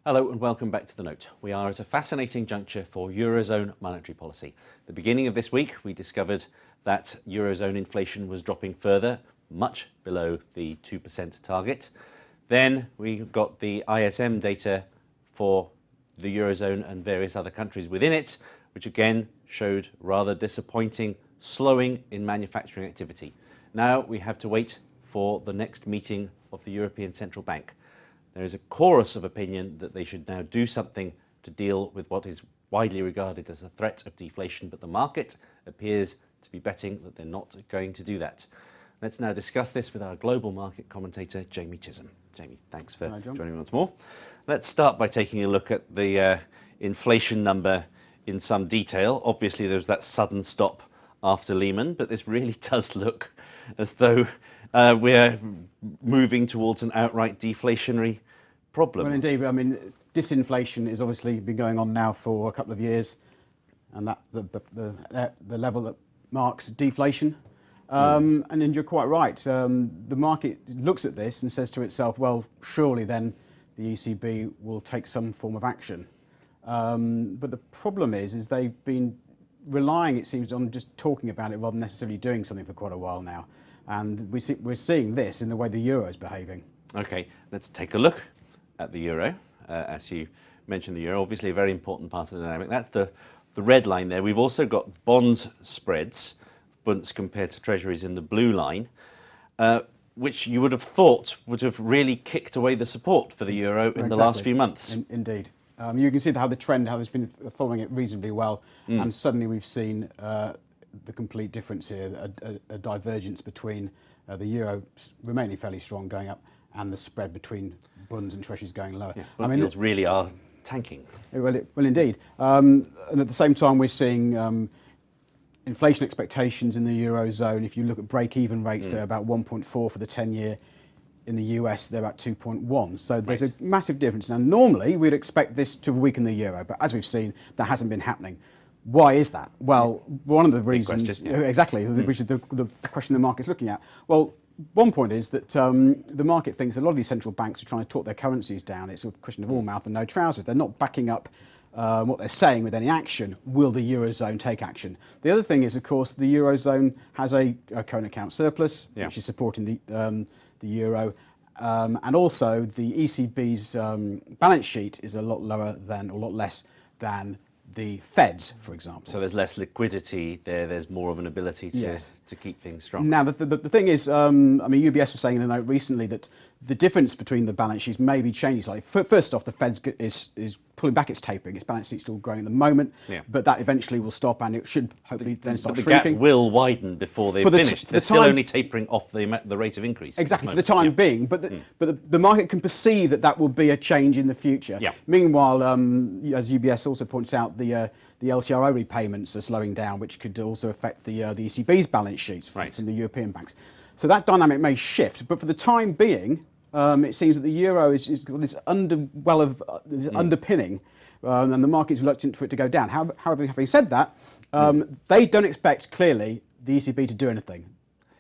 Hello and welcome back to The Note. We are at a fascinating juncture for eurozone monetary policy. At the beginning of this week, we discovered that eurozone inflation was dropping further, much below the 2% target. Then we got the ISM data for the eurozone and various other countries within it, which again showed rather disappointing slowing in manufacturing activity. Now we have to wait for the next meeting of the European Central Bank. There is a chorus of opinion that they should now do something to deal with what is widely regarded as a threat of deflation, but the market appears to be betting that they're not going to do that. Let's now discuss this with our global market commentator, Jamie Chisholm. Jamie, thanks for joining me once more. Let's start by taking a look at the inflation number in some detail. Obviously, there was that sudden stop after Lehman, but this really does look as though we're moving towards an outright deflationary problem. Well, indeed. I mean, disinflation has obviously been going on now for a couple of years, and that the level that marks deflation. And you're quite right. The market looks at this and says to itself, well, surely then the ECB will take some form of action. But the problem is they've been relying, it seems, on just talking about it rather than necessarily doing something for quite a while now. And we're seeing this in the way the euro is behaving. Okay, let's take a look at the euro. As you mentioned, the euro, obviously a very important part of the dynamic. That's the red line there. We've also got bond spreads, bunds compared to treasuries in the blue line, which you would have thought would have really kicked away the support for the euro in the last few months. Indeed. You can see how the trend, how it's been following it reasonably well, and suddenly we've seen the complete difference here, a divergence between the euro remaining fairly strong going up and the spread between bunds and treasuries going lower. Yeah, I mean, really are tanking. Well, indeed. And at the same time, we're seeing inflation expectations in the eurozone. If you look at break-even rates, they're about 1.4 for the 10-year. In the US, they're about 2.1. So there's a massive difference. Now, normally, we'd expect this to weaken the euro, but as we've seen, that hasn't been happening. Why is that? Well, one of the reasons, exactly, which is the question the market's looking at. Well, one point is that the market thinks a lot of these central banks are trying to talk their currencies down. It's a question of all mouth and no trousers. They're not backing up what they're saying with any action. Will the eurozone take action? The other thing is, of course, the eurozone has a current account surplus, which is supporting the euro, and also the ECB's balance sheet is a lot lower than, or a lot less than the Fed's, for example. So there's less liquidity there, there's more of an ability to keep things strong. Now, the thing is, I mean, UBS was saying in a note recently that the difference between the balance sheets may be changing slightly. First off, the Fed's is pulling back its tapering. Its balance sheet's still growing at the moment, but that eventually will stop and it should hopefully then start shrinking. The gap will widen before they've finished. They're still only tapering off the rate of increase. Exactly, for the time being. But the market can perceive that will be a change in the future. Meanwhile, as UBS also points out, the LTRO repayments are slowing down, which could also affect the ECB's balance sheets from the European banks. So that dynamic may shift, but for the time being, it seems that the euro is got this underpinning, and the market's reluctant for it to go down. However, having said that, they don't expect clearly the ECB to do anything.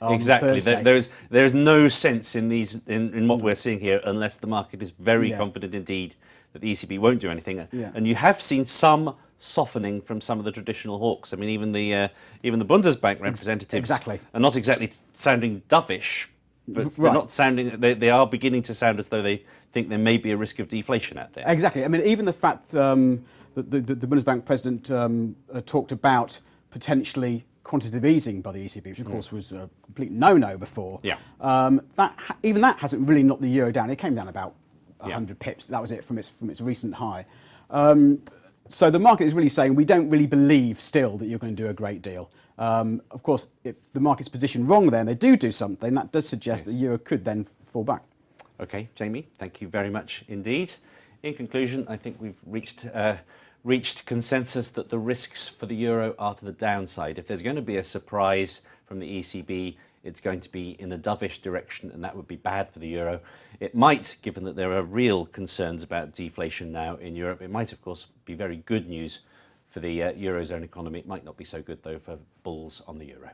Exactly. There is no sense in what we're seeing here unless the market is very confident indeed that the ECB won't do anything. And you have seen some softening from some of the traditional hawks. I mean, even the Bundesbank representatives are not exactly sounding dovish, but they're not sounding. They are beginning to sound as though they think there may be a risk of deflation out there. Exactly. I mean, even the fact that the Bundesbank president talked about potentially quantitative easing by the ECB, which of course was a complete no-no before. Even that hasn't really knocked the euro down. It came down about 100 pips. That was it from its recent high. So the market is really saying we don't really believe still that you're going to do a great deal. Of course, if the market's positioned wrong there and they do something, that does suggest that the euro could then fall back. Okay, Jamie, thank you very much indeed. In conclusion, I think we've reached consensus that the risks for the euro are to the downside. If there's going to be a surprise from the ECB, it's going to be in a dovish direction, and that would be bad for the euro. It might, given that there are real concerns about deflation now in Europe, it might, of course, be very good news for the eurozone economy. It might not be so good, though, for bulls on the euro.